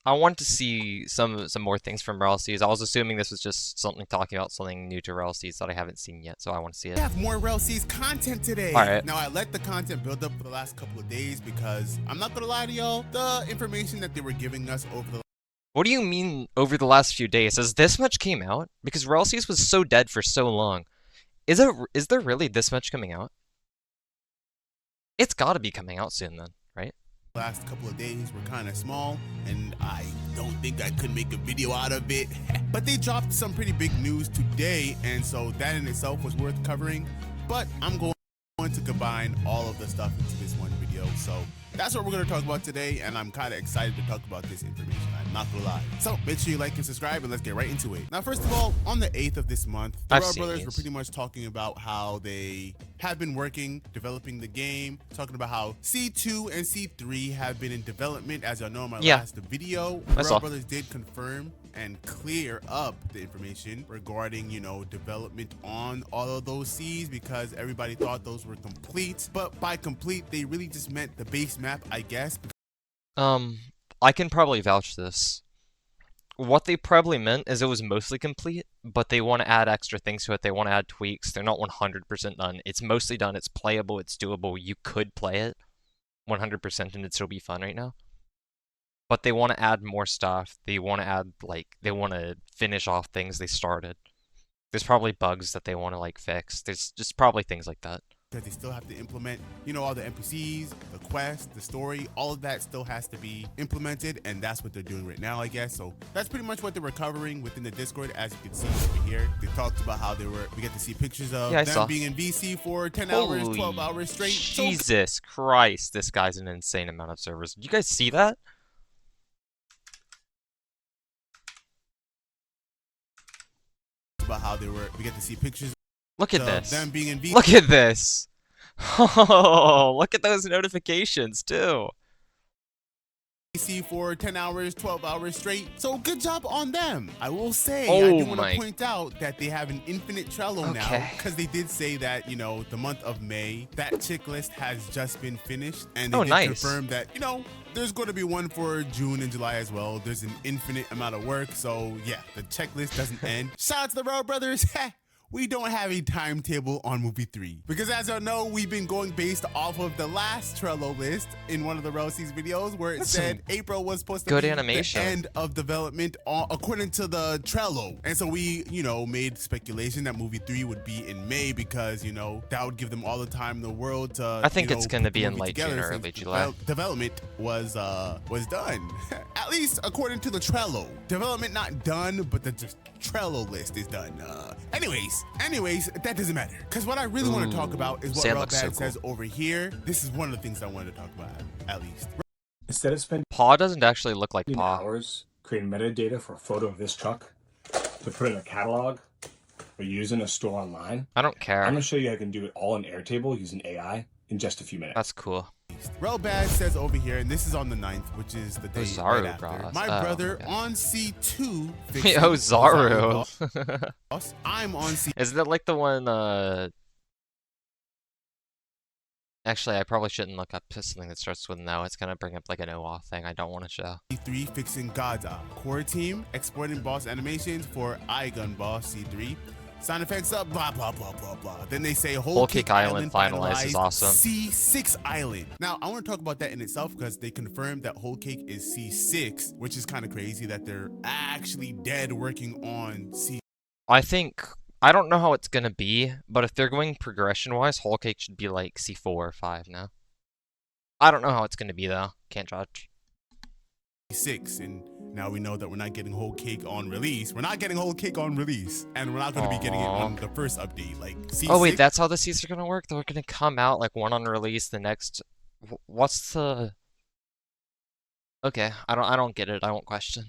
I want to see some more things from Rell Seas. I was assuming this was just something talking about something new to Rell Seas that I haven't seen yet, so I want to see We it. have more Rell Seas content today. Alright. Now, I let the content build up for the last couple of days because I'm not gonna lie to y'all, the information that they were giving us over the What do you mean over the last few days? Has this much came out? Because Rell Seas was so dead for so long. Is there really this much coming out? It's gotta be coming out soon then, right? last couple of days were kind of small, and I don't think I could make a video out of it. But they dropped some pretty big news today, and so that in itself was worth covering. But I'm going to combine all of the stuff into this one video. So that's what we're going to talk about today, and I'm kind of excited to talk about this information. I'm not going to lie. So make sure you like and subscribe, and let's get right into it. Now, first of all, on the 8th of this month, the Rell brothers were pretty much talking about how they have been working, developing the game, talking about how C2 and C3 have been in development. As y'all know in my last video, the Rell brothers did confirm and clear up the information regarding, you know, development on all of those Cs, because everybody thought those were complete. But by complete, they really just meant the base map, I guess. I can probably vouch this. What they probably meant is it was mostly complete, but they want to add extra things to it. They want to add tweaks. They're not 100% done. It's mostly done. It's playable. It's doable. You could play it 100% and it'd still be fun right now. But they want to add more stuff. They want to add, like, they want to finish off things they started. There's probably bugs that they want to, like, fix. There's just probably things like that. Because they still have to implement, you know, all the NPCs, the quest, the story, all of that still has to be implemented, and that's what they're doing right now, I guess. So that's pretty much what they were covering within the Discord, as you can see over here. They talked about how we get to see pictures of them being in VC for 10 hours, 12 hours straight. Jesus Christ, this guy's an insane amount of servers. Did you guys see that? About how we get to see pictures. Look at this. Them being in VC. Look at this. Oh, look at those notifications too. VC for 10 hours, 12 hours straight. So good job on them. I will say, I do want to point out that they have an infinite Trello now, because they did say that, you know, the month of May, that checklist has just been finished, and they did confirm that, you know, there's going to be one for June and July as well. There's an infinite amount of work, so yeah, the checklist doesn't end. Shout out to the Rell brothers. We don't have a timetable on movie 3, because as y'all know, we've been going based off of the last Trello list in one of the Rell Seas videos, where it said April was supposed to be the end of development according to the Trello. And so we, you know, made speculation that movie 3 would be in May, because, you know, that would give them all the time in the world to, I think it's going to be in late June or early July. Development was done. At least according to the Trello. Development not done, but the Trello list is done. Anyways, that doesn't matter, because what I really want to talk about is what Rell says over here. This is one of the things I wanted to talk about, at least. Instead of spending Paw doesn't actually look like Paw. hours creating metadata for a photo of this truck to put in a catalog or use in a store online, I don't care. I'm going to show you how I can do it all in Airtable using AI in just a few minutes. That's cool. Rell says over here, and this is on the 9th, which is the day right after. My brother on C2. Oh, Zaru. I'm on C. Isn't that like the one? Actually, I probably shouldn't look up something that starts with no. It's gonna bring up like an OAuth thing I don't want to show. C3 fixing Gaza. Core team exporting boss animations for iGun boss C3. Sound effects up, blah, blah, blah, blah, blah. Then they say Whole Cake Island finalized is awesome. C6 Island. Now, I want to talk about that in itself, because they confirmed that Whole Cake is C6, which is kind of crazy that they're actually dead working on C. I don't know how it's going to be, but if they're going progression-wise, Whole Cake should be like C4 or 5 now. I don't know how it's going to be, though. Can't judge. 6, and now we know that we're not getting Whole Cake on release. We're not getting Whole Cake on release, and we're not going to be getting it on the first update. Like C6. Oh wait, that's how the Cs are going to work? They're going to come out like one on release, the next. What's the? Okay, I don't get it. I won't question.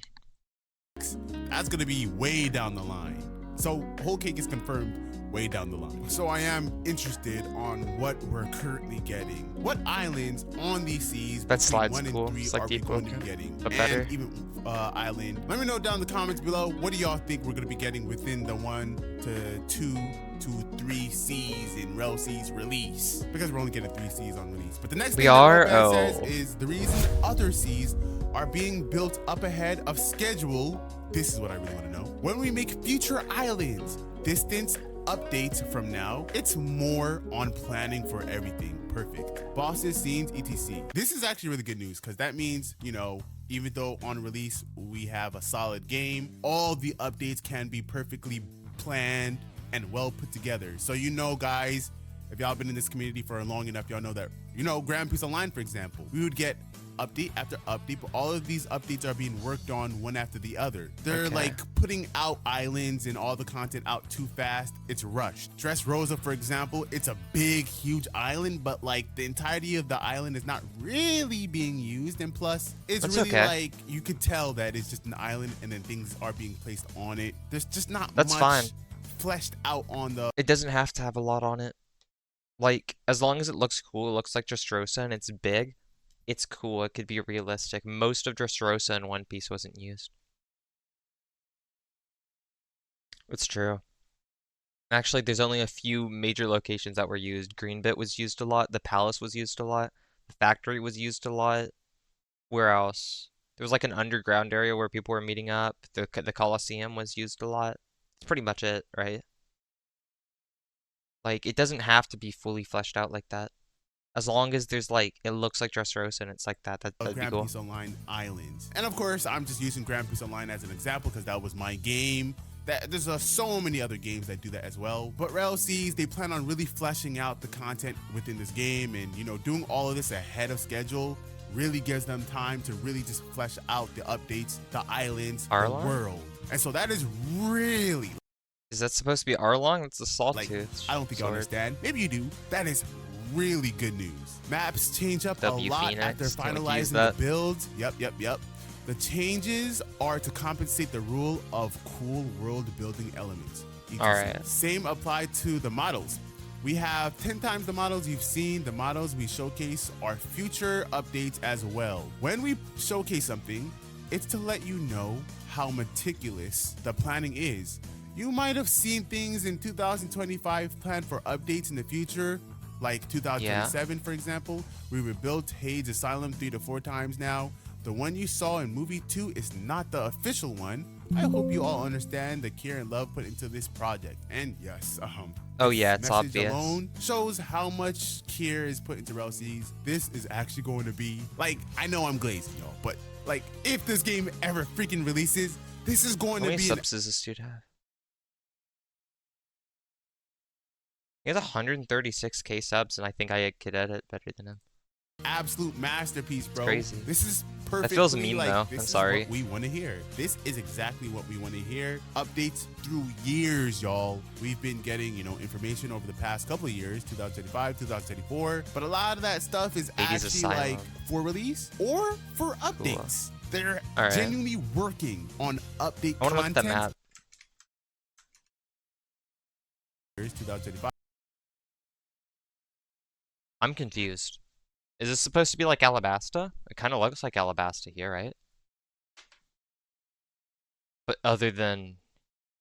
That's going to be way down the line. So Whole Cake is confirmed way down the line. So I am interested on what we're currently getting. What islands on these seas that slide's 1 cool. and 3 it's like are we going to be getting? But better. And even island. Let me know down in the comments below, what do y'all think we're going to be getting within the 1 to 2 to 3 Cs in Rell Seas release? Because we're only getting 3 Cs on release. But the next thing that says is the reason other Cs are being built up ahead of schedule. This is what I really want to know. When we make future islands, distance updates from now, it's more on planning for everything. Perfect. Bosses, scenes, etc. This is actually really good news because that means, you know, even though on release we have a solid game, all the updates can be perfectly planned and well put together. So, you know, guys, if y'all been in this community for long enough, y'all know that, you know, Grand Prix Online, for example, we would get update after update, but all of these updates are being worked on one after the other. They're like putting out islands and all the content out too fast. It's rushed. Dressrosa, for example, it's a big, huge island, but like the entirety of the island is not really being used. And plus, it's really like you could tell that it's just an island and then things are being placed on it. There's just not much fleshed out on the. It doesn't have to have a lot on it. Like, as long as it looks cool, it looks like Dressrosa and it's big. It's cool. It could be realistic. Most of Dressrosa in One Piece wasn't used. It's true. Actually, there's only a few major locations that were used. Greenbit was used a lot. The palace was used a lot. The factory was used a lot. Where else? There was like an underground area where people were meeting up. The Colosseum was used a lot. That's pretty much it, right? Like, it doesn't have to be fully fleshed out like that. As long as there's like, it looks like Dressrosa and it's like that'd be Grand cool. Prix Online islands. And of course, I'm just using Grand Prix Online as an example because that was my game. There's so many other games that do that as well. But Rell sees they plan on really fleshing out the content within this game, and you know, doing all of this ahead of schedule really gives them time to really just flesh out the updates, the islands, the world. And so that is really. Is that supposed to be Arlong? It's a Sawtooth. I don't think you understand. Maybe you do. That is really good news. Maps change up a lot after finalizing the builds. Yep. The changes are to compensate the rule of cool world building elements. Alright. Same applied to the models. We have 10 times the models you've seen. The models we showcase are future updates as well. When we showcase something, it's to let you know how meticulous the planning is. You might have seen things in 2025 planned for updates in the future, like 2027, for example. We rebuilt Hades Asylum 3 to 4 times now. The one you saw in movie 2 is not the official one. I hope you all understand the care and love put into this project. And yes, oh yeah, it's message obvious. Alone shows how much care is put into Rell Seas. This is actually going to be, like, I know I'm glazing, y'all, but like, if this game ever freaking releases, this is going to be. How many subs does this dude have? He has 136k subs, and I think I could edit better than him. Absolute masterpiece, bro. It's crazy. This is perfect. That feels mean, though. I'm sorry. What we want to hear. This is exactly what we want to hear. Updates through years, y'all. We've been getting, you know, information over the past couple of years, 2035, 2034, but a lot of that stuff is actually like for release or for updates. Cool. They're genuinely working on update content. I want to look at the map. 2035. I'm confused. Is this supposed to be like Alabasta? It kind of looks like Alabasta here, right? But other than,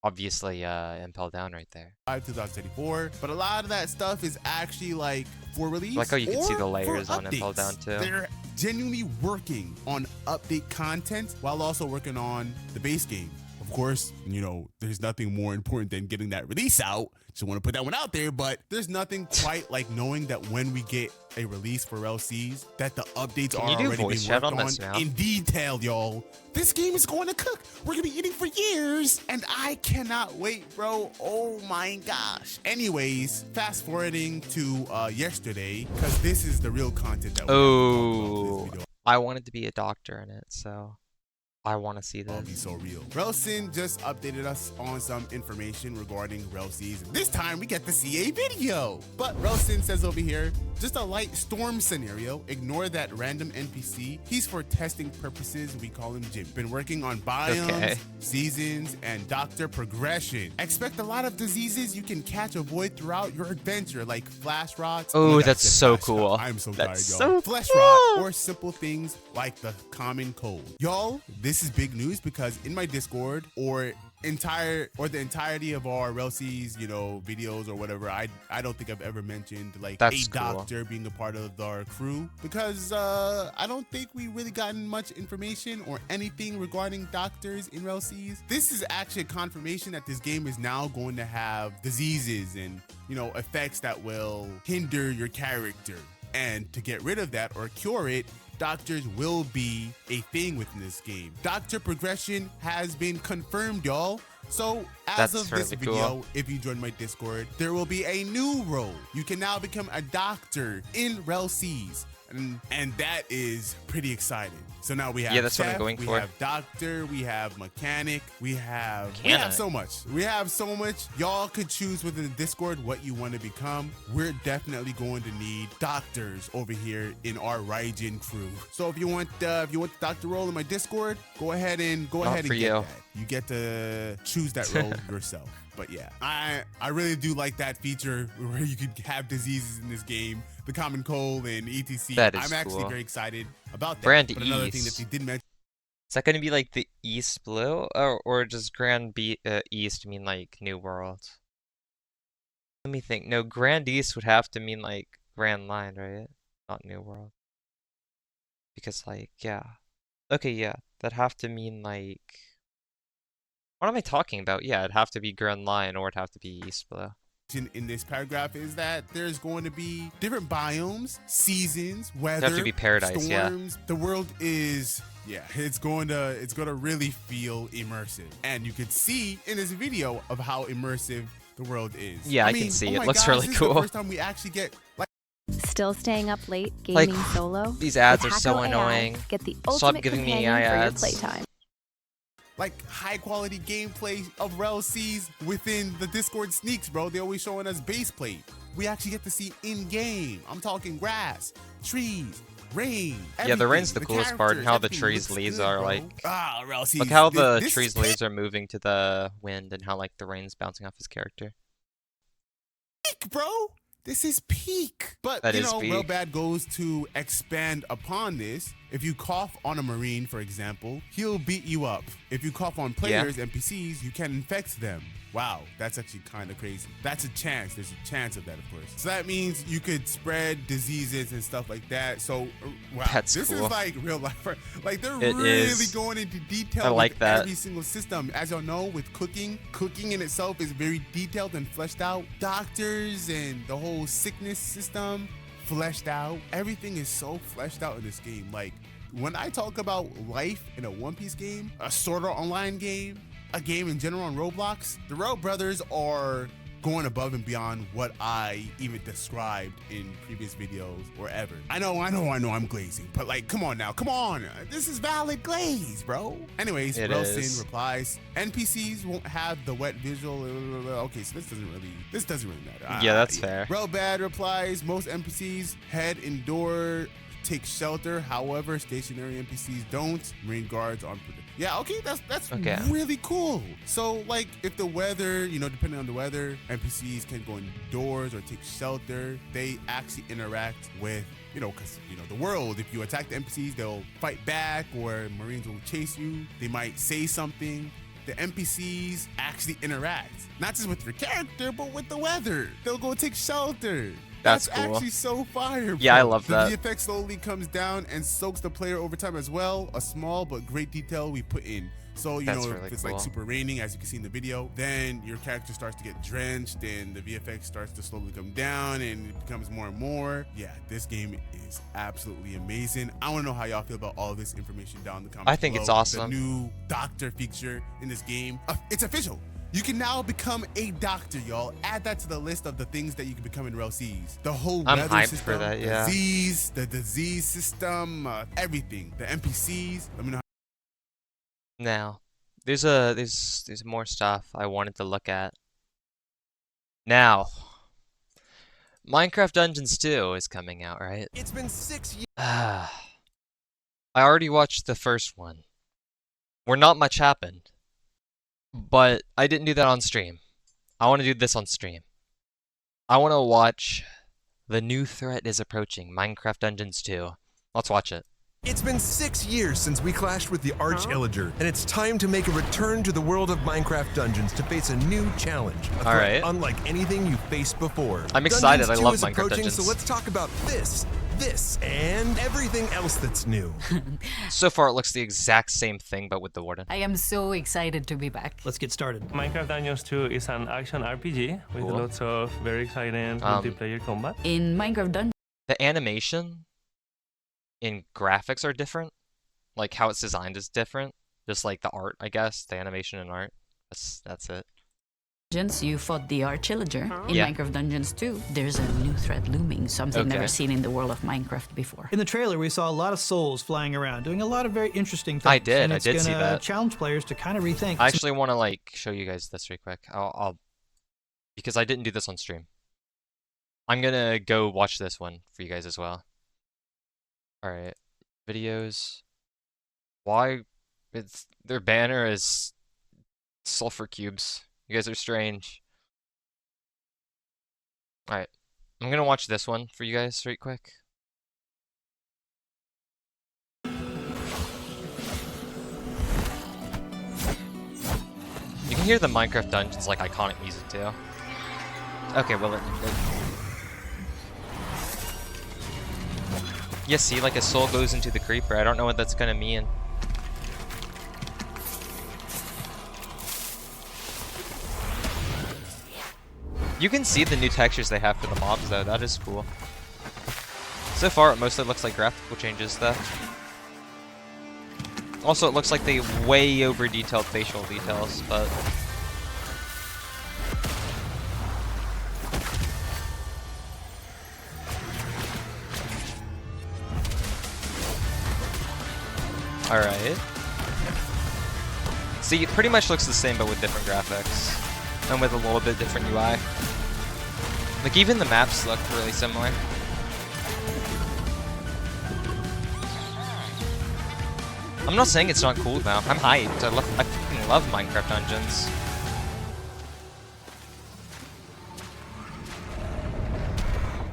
obviously, Impel Down right there. 2034, but a lot of that stuff is actually like for release. I like how you can see the layers on Impel Down too. They're genuinely working on update content while also working on the base game. Of course, you know, there's nothing more important than getting that release out. Just want to put that one out there, but there's nothing quite like knowing that when we get a release for Rell Seas, that the updates are already being worked on in detail, y'all. This game is going to cook. We're going to be eating for years, and I cannot wait, bro. Oh my gosh. Anyways, fast forwarding to yesterday, because this is the real content that we're I wanted to be a doctor in it, so I want to see this. It'll be so real. Relsin just updated us on some information regarding Rell Seas. This time we get to see a video. But Relsin says over here, just a light storm scenario. Ignore that random NPC. He's for testing purposes. We call him Jim. Been working on biomes, seasons, and doctor progression. Expect a lot of diseases you can catch avoid throughout your adventure, like flash rots. Oh, that's so cool. I'm so tired, y'all. So flesh rot or simple things like the common cold. Y'all, this this is big news because in my Discord or the entirety of our Relsies, videos or whatever, I don't think I've ever mentioned like That's a cool. doctor being a part of our crew because I don't think we really gotten much information or anything regarding doctors in Relsies. This is actually a confirmation that this game is now going to have diseases and effects that will hinder your character. And to get rid of that or cure it, doctors will be a thing within this game. Doctor progression has been confirmed, y'all. So as That's of this really video, cool. if you join my Discord, there will be a new role. You can now become a doctor in Relsies. And that is pretty exciting. So now we have that's chef, what I'm going we for. have doctor, we have mechanic, we have Mechanic. so much. We have so much. Y'all could choose within the Discord what you want to become. We're definitely going to need doctors over here in our Raijin crew. So if you want the doctor role in my Discord, go ahead and for get you. that. You get to choose that role yourself. But yeah, I really do like that feature where you could have diseases in this game, the common cold and etc. That is I'm actually cool. very excited about that. Grand But another thing that East. they did mention Is that going to be like the East Blue, or does East mean like New World? Let me think. No, Grand East would have to mean like Grand Line, right? Not New World. Because like, yeah. Okay, yeah. That'd have to mean like... What am I talking about? Yeah, it'd have to be Grand Line or it'd have to be East Blue. in this paragraph is that there's going to be different biomes, seasons, weather, It'd have to be Paradise, yeah. storms. The world is it's going to really feel immersive. And you could see in this video of how immersive the world is. Yeah, I mean, can see oh it. my Looks gosh, really this is the cool. first time we actually get like Still staying up late Like, gaming solo? these ads With are so Hacko AI, annoying. Get the Stop ultimate giving me companion AI for your ads. playtime. high quality gameplay of Rell Seas within the Discord sneaks, bro. They're always showing us base plate. We actually get to see in game. I'm talking grass, trees, rain. Yeah, the rain's the everything, coolest part, and how the characters, trees' everything leaves looks are good, like. bro. Rell Seas. Look how the this trees' is leaves are moving to the wind, and how like the rain's bouncing off his character. peak, bro. This is peak. But, That is peak. Rell Bad goes to expand upon this. If you cough on a Marine, for example, he'll beat you up. If you cough on players, NPCs, you can infect them. Wow, that's actually kind of crazy. That's a chance. There's a chance of that, of course. So that means you could spread diseases and stuff like that. So, wow, That's this cool. is like real life. Like, they're It really is. going into detail I like with that. every single system. As y'all know, with cooking in itself is very detailed and fleshed out. Doctors and the whole sickness system fleshed out. Everything is so fleshed out in this game. Like, when I talk about life in a One Piece game, a Sword Art Online game, a game in general on Roblox, the Rell brothers are going above and beyond what I even described in previous videos or ever. I know I'm glazing, but like, come on now, come on. This is valid glaze, bro. Anyways, It Relsin is. replies, NPCs won't have the wet visual. Okay, so this doesn't really matter. Yeah, that's fair. Rell Bad replies, most NPCs head indoor, take shelter. However, stationary NPCs don't. Marine guards on. Yeah, okay, that's Okay. really cool. So, like, if the weather, depending on the weather, NPCs can go indoors or take shelter. They actually interact with, because, the world. If you attack the NPCs, they'll fight back, or Marines will chase you. They might say something. The NPCs actually interact, not just with your character, but with the weather. They'll go take shelter. That's cool. actually so fire. Yeah, bro. I love that. The VFX slowly comes down and soaks the player over time as well. A small but great detail we put in. So, That's if really it's cool. like super raining, as you can see in the video, then your character starts to get drenched and the VFX starts to slowly come down and it becomes more and more. Yeah, this game is absolutely amazing. I want to know how y'all feel about all this information down in the comments I think it's below. awesome. The new doctor feature in this game. It's official. You can now become a doctor, y'all. Add that to the list of the things that you can become in Rell Seas. The whole I'm weather hyped system, for that, yeah. the disease system, everything. The NPCs. Let me know. Now, there's more stuff I wanted to look at. Now, Minecraft Dungeons 2 is coming out, right? It's been 6 years. I already watched the first one, where not much happened, but I didn't do that on stream. I want to do this on stream. I want to watch The New Threat is Approaching, Minecraft Dungeons 2. Let's watch it. It's been 6 years since we clashed with the Arch Illager, and it's time to make a return to the world of Minecraft Dungeons to face a new challenge. A threat unlike anything you've faced before. I'm excited. Dungeons I 2 love is Minecraft approaching, Dungeons. so let's talk about this, and everything else that's new. So far, it looks the exact same thing, but with the Warden. I am so excited to be back. Let's get started. Minecraft Dungeons 2 is an action RPG with Cool. lots of very exciting multiplayer combat. In Minecraft Dungeons, The animation in graphics are different. Like how it's designed is different. Just like the art, I guess. The animation and art. That's it. you fought the Arch Illager. In Yeah. Minecraft Dungeons 2, there's a new threat looming, something never Okay. seen in the world of Minecraft before. In the trailer, we saw a lot of souls flying around, doing a lot of very interesting things. I did. And I it's did see gonna that. challenge players to kind of rethink. I actually want to like show you guys this real quick. I'll because I didn't do this on stream. I'm gonna go watch this one for you guys as well. All right, videos. Why? It's their banner is sulfur cubes. You guys are strange. All right, I'm gonna watch this one for you guys right quick. You can hear the Minecraft Dungeons like iconic music too. Okay, well, yeah, see, like a soul goes into the creeper. I don't know what that's gonna mean. You can see the new textures they have for the mobs though. That is cool. So far, it mostly looks like graphical changes though. Also, it looks like they way over detailed facial details, but alright. See, it pretty much looks the same but with different graphics. And with a little bit different UI. Like, even the maps look really similar. I'm not saying it's not cool now. I'm hyped. I fucking love Minecraft Dungeons.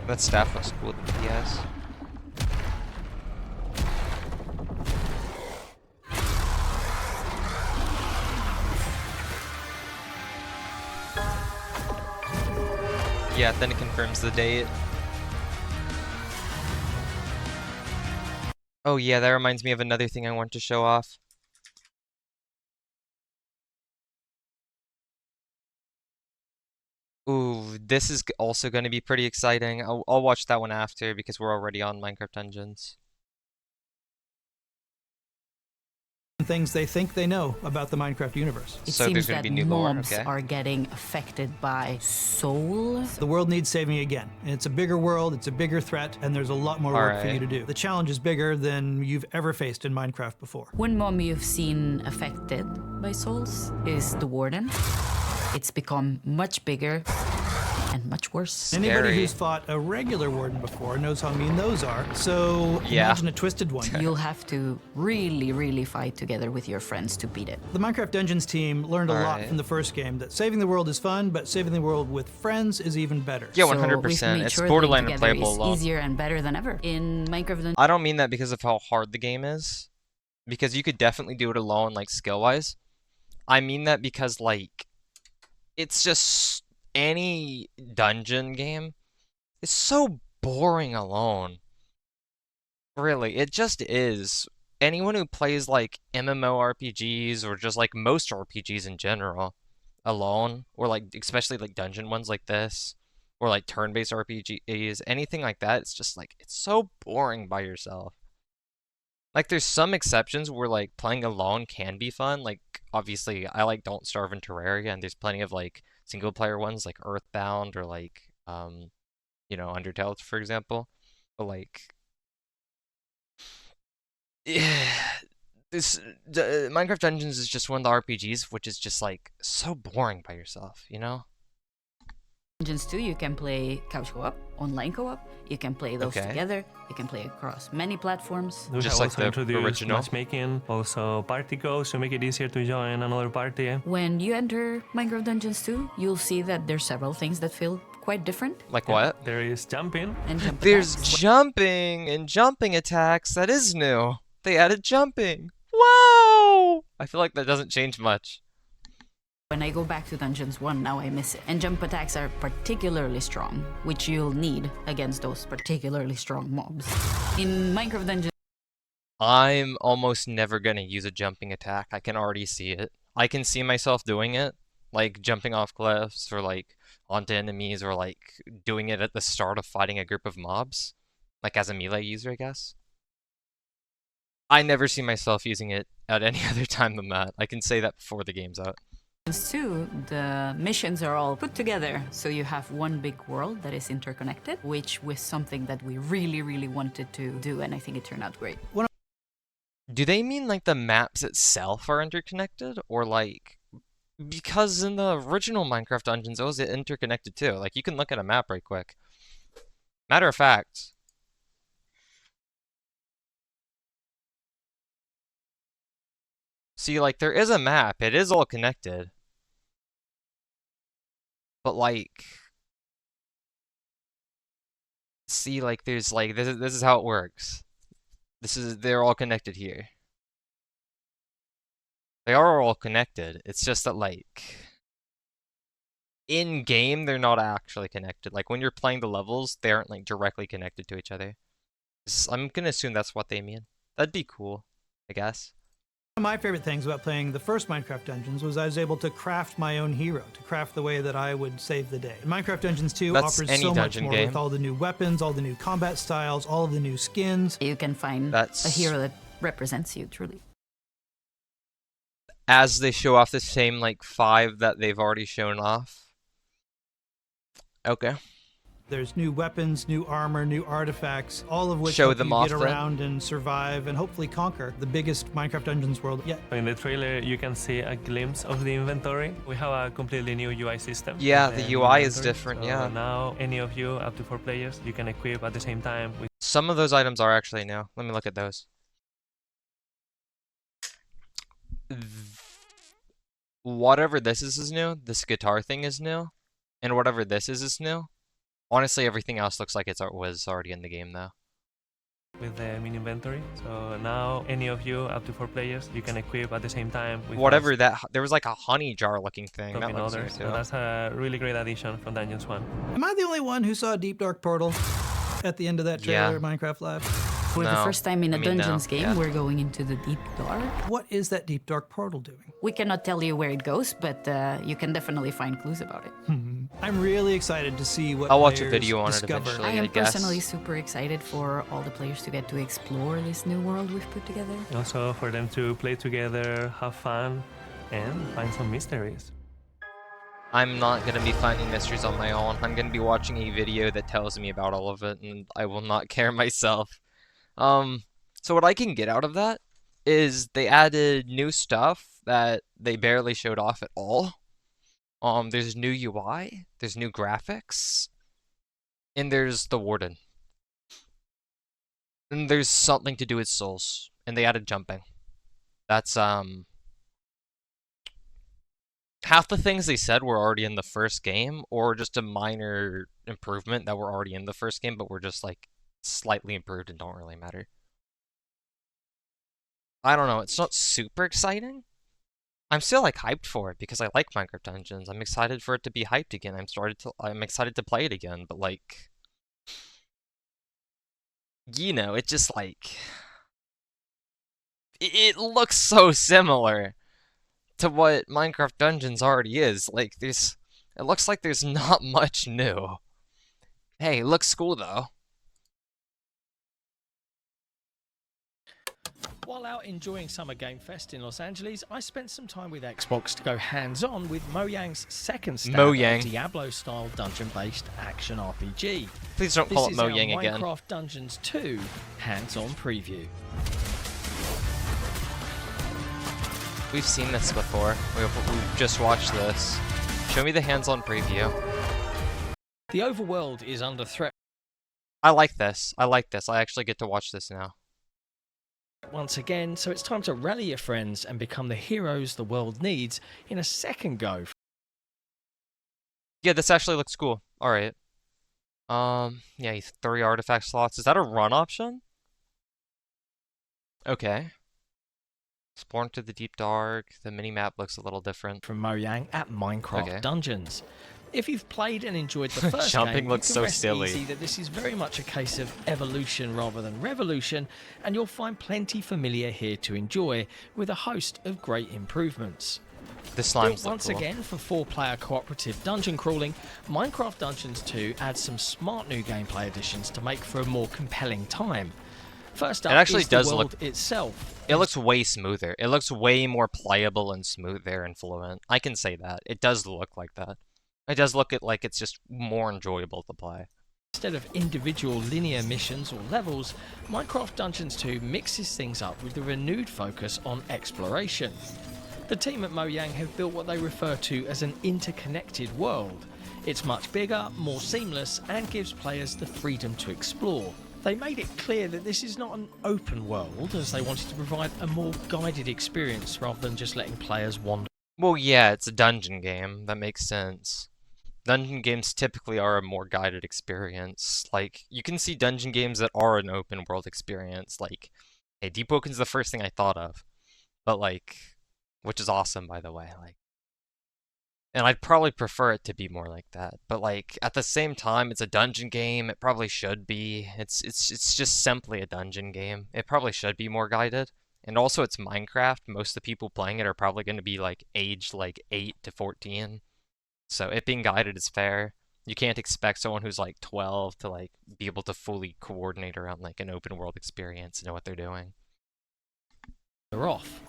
That staff looks cool with the PS. Yeah, then it confirms the date. Oh yeah, that reminds me of another thing I want to show off. Ooh, this is also going to be pretty exciting. I'll watch that one after because we're already on Minecraft Dungeons. things they think they know about the Minecraft universe. It So seems there's gonna that be new lore, mobs okay. are getting affected by souls. The world needs saving again. And it's a bigger world, it's a bigger threat, and there's a lot more work for you Alright. to do. The challenge is bigger than you've ever faced in Minecraft before. One mob you've seen affected by souls is the Warden. It's become much bigger and much worse. Anybody Scary. who's fought a regular Warden before knows how mean those are. So Yeah. imagine a twisted one. You'll have to really, really fight together with your friends to beat it. The Minecraft Dungeons team learned a lot Alright. from the first game, that saving the world is fun, but saving the world with friends is even better. Yeah, So 100%. we've made It's sure borderline that together unplayable is alone. easier and better than ever. In Minecraft Dungeons, I don't mean that because of how hard the game is, because you could definitely do it alone, like skill-wise. I mean that because, like, it's just any dungeon game is so boring alone. Really, it just is. Anyone who plays, like, MMORPGs or just, like, most RPGs in general alone, or, like, especially, like, dungeon ones like this, or, like, turn-based RPGs, anything like that, it's just, like, it's so boring by yourself. Like, there's some exceptions where, like, playing alone can be fun. Like, obviously, I like Don't Starve and Terraria, and there's plenty of, like, single-player ones, like Earthbound or, like, you know, Undertale, for example. But, like, yeah, Minecraft Dungeons is just one of the RPGs which is just, like, so boring by yourself, you know? 2, you can play couch co-op, online co-op. You can play those Okay. together. You can play across many platforms. We Just have like also the introduced original. matchmaking, also party codes to make it easier to join another party. When you enter Minecraft Dungeons 2, you'll see that there's several things that feel quite different. Like what? There is jumping. And jump There's attacks. jumping and jumping attacks. That is new. They added jumping. Wow! I feel like that doesn't change much. When I go back to Dungeons 1, now I miss it. And jump attacks are particularly strong, which you'll need against those particularly strong mobs. In Minecraft Dungeons, I'm almost never gonna use a jumping attack. I can already see it. I can see myself doing it, like jumping off cliffs or like onto enemies or like doing it at the start of fighting a group of mobs, like as a melee user, I guess. I never see myself using it at any other time than that. I can say that before the game's out. 2, the missions are all put together, so you have one big world that is interconnected, which was something that we really, really wanted to do, and I think it turned out great. Do they mean like the maps itself are interconnected, or like because in the original Minecraft Dungeons it was interconnected too? Like you can look at a map right quick. Matter of fact, see, like there is a map. It is all connected. But like, see, like there's like this is how it works. They're all connected here. They are all connected. It's just that like in game they're not actually connected. Like when you're playing the levels, they aren't like directly connected to each other. I'm gonna assume that's what they mean. That'd be cool, I guess. One of my favorite things about playing the first Minecraft Dungeons was I was able to craft my own hero, to craft the way that I would save the day. Minecraft Dungeons 2 That's offers any so much dungeon more game. with all the new weapons, all the new combat styles, all of the new skins. You can find a hero that represents you, truly. As they show off the same like 5 that they've already shown off. Okay. There's new weapons, new armor, new artifacts, all of which Show help them you off get then. around and survive and hopefully conquer the biggest Minecraft Dungeons world yet. In the trailer, you can see a glimpse of the inventory. We have a completely new UI system. Yeah, with the new UI is inventory. different, So yeah. Now, any of you, up to 4 players, you can equip at the same time. With Some of those items are actually new. Let me look at those. Whatever this is new. This guitar thing is new. And whatever this is new. Honestly, everything else looks like was already in the game, though. with the mini inventory. So now, any of you, up to 4 players, you can equip at the same time. With Whatever that, there was like a honey jar looking thing. That in looks new others. too. So that's a really great addition from Dungeons 1. Am I the only one who saw a Deep Dark Portal at the end of that trailer, Yeah. Minecraft Live? For the No. first time in a I mean, no. Dungeons game, Yeah. we're going into the Deep Dark. What is that Deep Dark Portal doing? We cannot tell you where it goes, but you can definitely find clues about it. I'm really excited to see what I'll watch a players video on it discover. eventually. I am I guess. personally super excited for all the players to get to explore this new world we've put together. Also for them to play together, have fun, and find some mysteries. I'm not going to be finding mysteries on my own. I'm going to be watching a video that tells me about all of it, and I will not care myself. So what I can get out of that is they added new stuff that they barely showed off at all. There's new UI, there's new graphics, and there's the Warden. And there's something to do with souls, and they added jumping. That's, half the things they said were already in the first game, or just a minor improvement that were already in the first game, but were just like slightly improved and don't really matter. I don't know, it's not super exciting. I'm still like hyped for it because I like Minecraft Dungeons. I'm excited for it to be hyped again. I'm excited to play it again, but like, you know, it just like it looks so similar to what Minecraft Dungeons already is. Like it looks like there's not much new. Hey, it looks cool though. While out enjoying Summer Game Fest in Los Angeles, I spent some time with Xbox to go hands-on with Mojang's second stab Mojang. at Diablo-style dungeon-based action RPG. Please don't call it This is our Mojang again. Minecraft Dungeons 2 hands-on preview. We've seen this before. We've just watched this. Show me the hands-on preview. The overworld is under threat I like this. I like this. I actually get to watch this now. once again, so it's time to rally your friends and become the heroes the world needs in a second go. Yeah, this actually looks cool. All right. Yeah, 3 artifact slots. Is that a run option? Okay. Explore into the deep dark. The mini-map looks a little different. From Mojang at Minecraft Dungeons. If you've played and enjoyed the first Jumping game, looks you can so rest silly. easy that this is very much a case of evolution rather than revolution, and you'll find plenty familiar here to enjoy, with a host of great improvements. The slimes Built once look cool. again for 4-player cooperative dungeon crawling, Minecraft Dungeons 2 adds some smart new gameplay additions to make for a more compelling time. First up, it actually is does the world look itself. It looks way smoother. It looks way more playable and smoother and fluent. I can say that. It does look like that. It does look like it's just more enjoyable to play. Instead of individual linear missions or levels, Minecraft Dungeons 2 mixes things up with a renewed focus on exploration. The team at Mojang have built what they refer to as an interconnected world. It's much bigger, more seamless, and gives players the freedom to explore. They made it clear that this is not an open world, as they wanted to provide a more guided experience rather than just letting players wander. Well, yeah, it's a dungeon game. That makes sense. Dungeon games typically are a more guided experience. Like, you can see dungeon games that are an open world experience. Like, hey, Deep Woken's the first thing I thought of. But, like, which is awesome, by the way. Like, and I'd probably prefer it to be more like that. But, like, at the same time, it's a dungeon game. It probably should be. It's just simply a dungeon game. It probably should be more guided. And also, it's Minecraft. Most of the people playing it are probably going to be, like, aged, like, 8 to 14. So it being guided is fair. You can't expect someone who's like 12 to like be able to fully coordinate around like an open world experience and know what they're doing. They're off.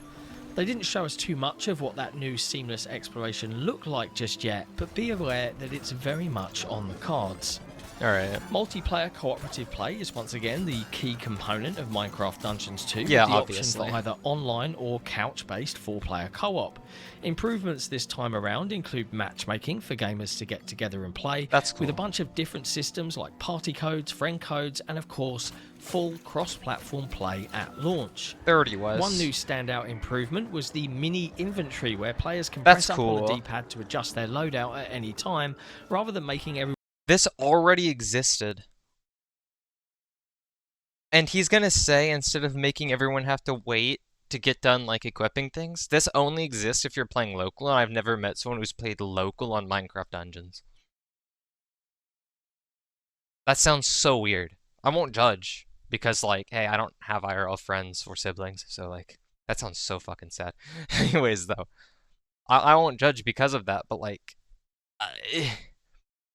They didn't show us too much of what that new seamless exploration looked like just yet, but be aware that it's very much on the cards. Alright. Multiplayer cooperative play is once again the key component of Minecraft Dungeons 2, Yeah, with the obviously. option for either online or couch-based 4-player co-op. Improvements this time around include matchmaking for gamers to get together and play, That's cool. with a bunch of different systems like party codes, friend codes, and of course, full cross-platform play at launch. There already was. One new standout improvement was the mini inventory, where players can That's press up on the cool. D-pad to adjust their loadout at any time, rather than making everyone. This already existed. And he's gonna say, instead of making everyone have to wait to get done like equipping things, this only exists if you're playing local, and I've never met someone who's played local on Minecraft Dungeons. That sounds so weird. I won't judge, because like, hey, I don't have IRL friends or siblings, so like, that sounds so fucking sad. Anyways, though, I won't judge because of that, but like,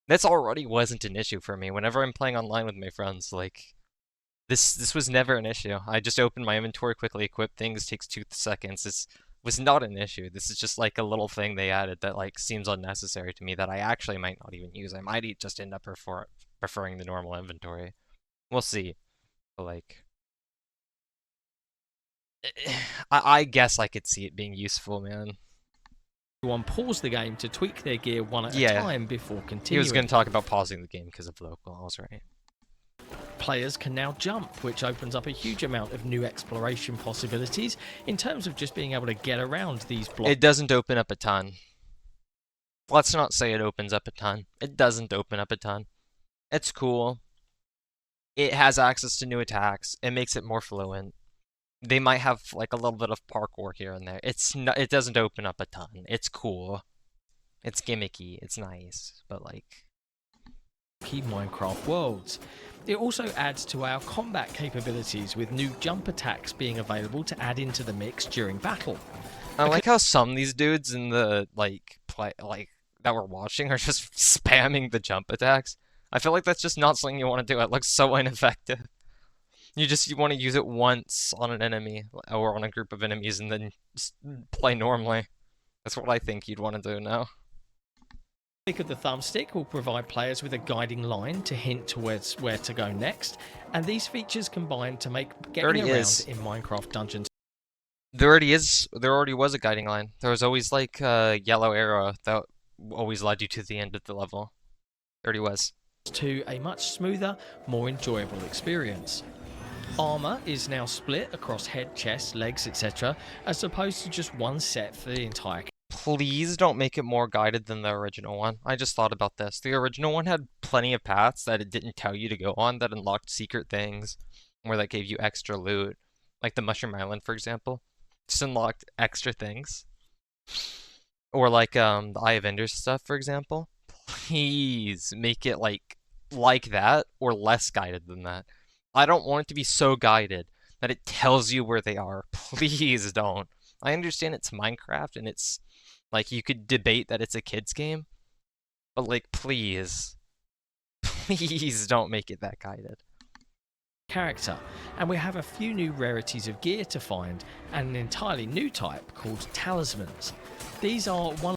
this already wasn't an issue for me. Whenever I'm playing online with my friends, like, this was never an issue. I just open my inventory, quickly equip things, takes 2 seconds. This was not an issue. This is just like a little thing they added that like seems unnecessary to me that I actually might not even use. I might just end up preferring the normal inventory. We'll see. But like, I guess I could see it being useful, man. Everyone pause the game to tweak their gear one at a time before continuing. He was going to talk about pausing the game because of local. I was right. Players can now jump, which opens up a huge amount of new exploration possibilities in terms of just being able to get around these blocks. It doesn't open up a ton. Let's not say it opens up a ton. It doesn't open up a ton. It's cool. It has access to new attacks. It makes it more fluent. They might have like a little bit of parkour here and there. It doesn't open up a ton. It's cool. It's gimmicky. It's nice, but like, key Minecraft worlds. It also adds to our combat capabilities, with new jump attacks being available to add into the mix during battle. I like how some of these dudes in the that we're watching are just spamming the jump attacks. I feel like that's just not something you want to do. It looks so ineffective. You want to use it once on an enemy or on a group of enemies and then just play normally. That's what I think you'd want to do now. Click of the thumbstick will provide players with a guiding line to hint towards where to go next, and these features combine to make getting around in Minecraft Dungeons. There already was a guiding line. There was always like a yellow arrow that always led you to the end of the level. There already was. To a much smoother, more enjoyable experience. Armor is now split across head, chest, legs, etc., as opposed to just one set for the entire. Please don't make it more guided than the original one. I just thought about this. The original one had plenty of paths that it didn't tell you to go on that unlocked secret things, or that gave you extra loot. like the Mushroom Island, for example, just unlocked extra things. Or like the Eye of Ender stuff, for example. Please make it like that or less guided than that. I don't want it to be so guided that it tells you where they are. Please don't. I understand it's Minecraft and it's like you could debate that it's a kid's game, but like please, please don't make it that guided. Character, and we have a few new rarities of gear to find and an entirely new type called talismans. These are one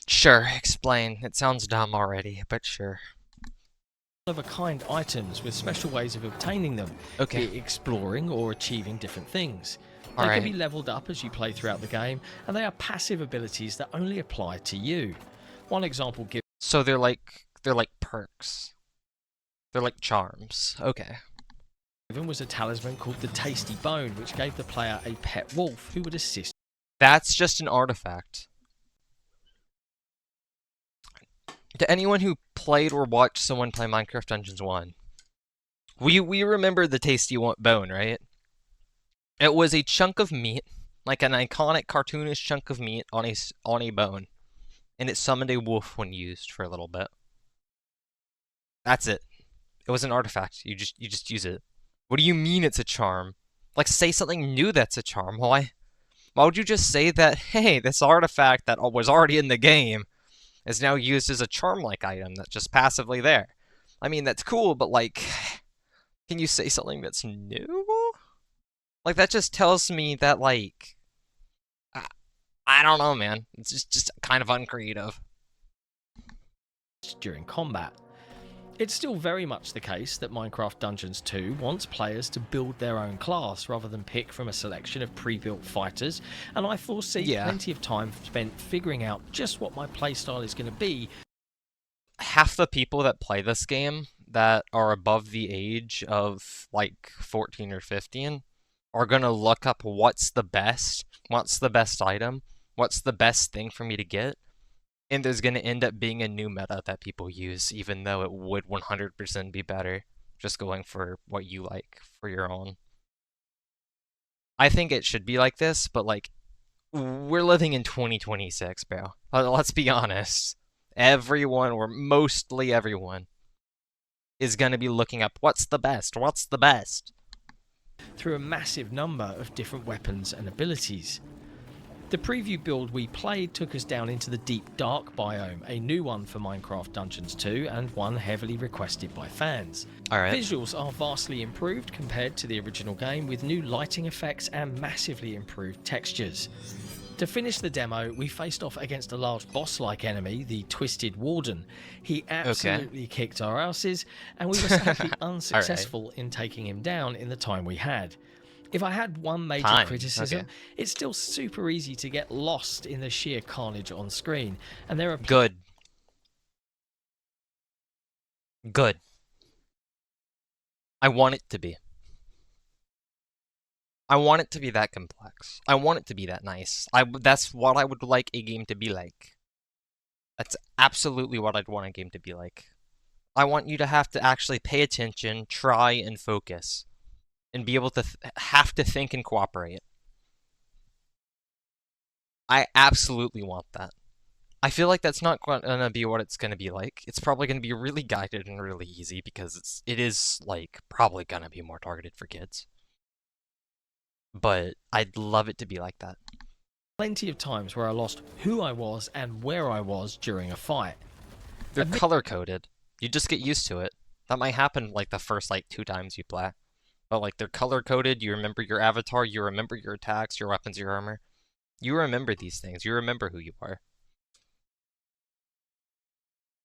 Sure, explain. It sounds dumb already, but sure. of a kind items with special ways of obtaining them, Okay. be it exploring or achieving different things. They Alright. can be leveled up as you play throughout the game, and they are passive abilities that only apply to you. One example given So they're like perks. They're like charms. Okay. was a talisman called the Tasty Bone, which gave the player a pet wolf who would assist. That's just an artifact. To anyone who played or watched someone play Minecraft Dungeons 1, we remember the Tasty Bone, right? It was a chunk of meat, like an iconic cartoonish chunk of meat on a bone, and it summoned a wolf when used for a little bit. That's it. It was an artifact. You just use it. What do you mean it's a charm? Like, say something new that's a charm. Why would you just say that, hey, this artifact that was already in the game is now used as a charm-like item that's just passively there? I mean, that's cool, but like, can you say something that's new? Like, that just tells me that, like, I don't know, man. It's just kind of uncreative. During combat. It's still very much the case that Minecraft Dungeons 2 wants players to build their own class rather than pick from a selection of pre-built fighters, and I foresee plenty of time spent figuring out just what my playstyle is going to be. Half the people that play this game that are above the age of like 14 or 15 are going to look up what's the best item, what's the best thing for me to get, and there's going to end up being a new meta that people use, even though it would 100% be better just going for what you like for your own. I think it should be like this, but like, we're living in 2026, bro. Let's be honest. Everyone, or mostly everyone, is going to be looking up what's the best. Through a massive number of different weapons and abilities. The preview build we played took us down into the deep dark biome, a new one for Minecraft Dungeons 2 and one heavily requested by fans. Alright. Visuals are vastly improved compared to the original game with new lighting effects and massively improved textures. To finish the demo, we faced off against a large boss-like enemy, the Twisted Warden. He absolutely kicked our asses, and we were sadly unsuccessful in taking him down in the time we had. If I had one major criticism, it's still super easy to get lost in the sheer carnage on screen, and there are Good. I want it to be. I want it to be that complex. I want it to be that nice. That's what I would like a game to be like. That's absolutely what I'd want a game to be like. I want you to have to actually pay attention, try, and focus. And be able to have to think and cooperate. I absolutely want that. I feel like that's not going to be what it's going to be like. It's probably going to be really guided and really easy because it is like probably going to be more targeted for kids. But I'd love it to be like that. Plenty of times where I lost who I was and where I was during a fight. They're color-coded. You just get used to it. That might happen like the first like 2 times you play. But like they're color-coded, you remember your avatar, you remember your attacks, your weapons, your armor. You remember these things. You remember who you are.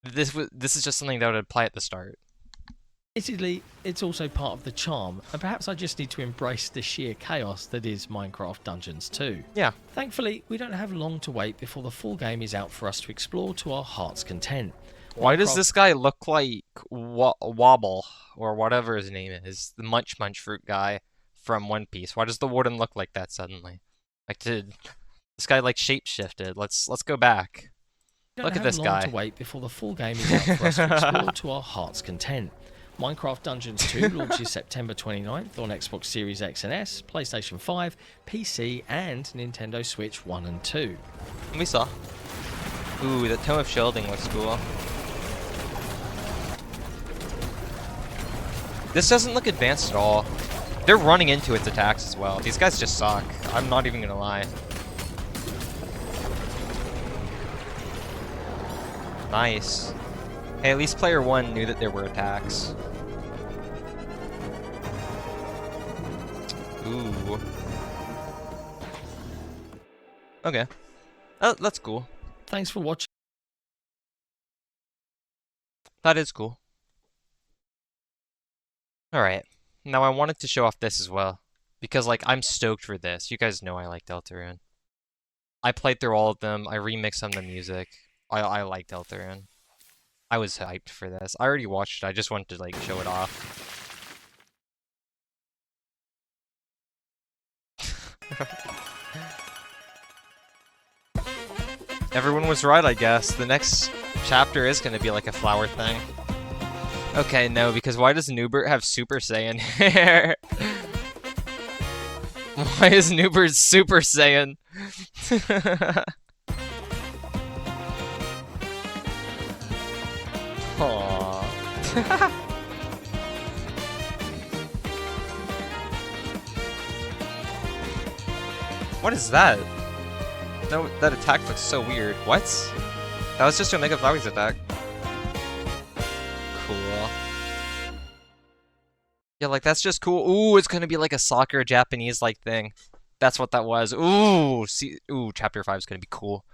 This is just something that would apply at the start. Admittedly, it's also part of the charm, and perhaps I just need to embrace the sheer chaos that is Minecraft Dungeons 2. Yeah. Thankfully, we don't have long to wait before the full game is out for us to explore to our heart's content. Why does this guy look like Wobble, or whatever his name is, the Munch Fruit guy from One Piece? Why does the warden look like that suddenly? Like, this guy like shape-shifted. Let's go back. Look at this guy. To wait before the full game is out for us to explore to our heart's content. Minecraft Dungeons 2 launches September 29th on Xbox Series X and S, PlayStation 5, PC, and Nintendo Switch 1 and 2. We saw. Ooh, the Tome of Shielding looks cool. This doesn't look advanced at all. They're running into its attacks as well. These guys just suck. I'm not even gonna lie. Nice. Hey, at least player 1 knew that there were attacks. Ooh. Okay. That's cool. Thanks for watching. That is cool. Alright. Now I wanted to show off this as well. Because, like, I'm stoked for this. You guys know I like Deltarune. I played through all of them. I remixed some of the music. I like Deltarune. I was hyped for this. I already watched it. I just wanted to, like, show it off. Everyone was right, I guess. The next chapter is going to be like a flower thing. Okay, no, because why does Newbert have Super Saiyan hair? Why is Newbert Super Saiyan? Aww. What is that? No, that attack looks so weird. What? That was just to make a Flowers attack. Cool. Yeah, like, that's just cool. Ooh, it's gonna be like a soccer Japanese-like thing. That's what that was. Ooh, see, ooh, Chapter 5 is gonna be cool.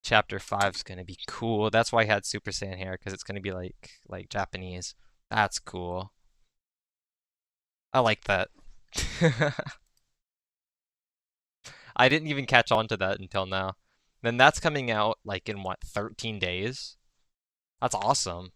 Chapter 5 is gonna be cool. That's why I had Super Saiyan hair, because it's gonna be like Japanese. That's cool. I like that. I didn't even catch on to that until now. Then that's coming out, like, in what, 13 days? That's awesome.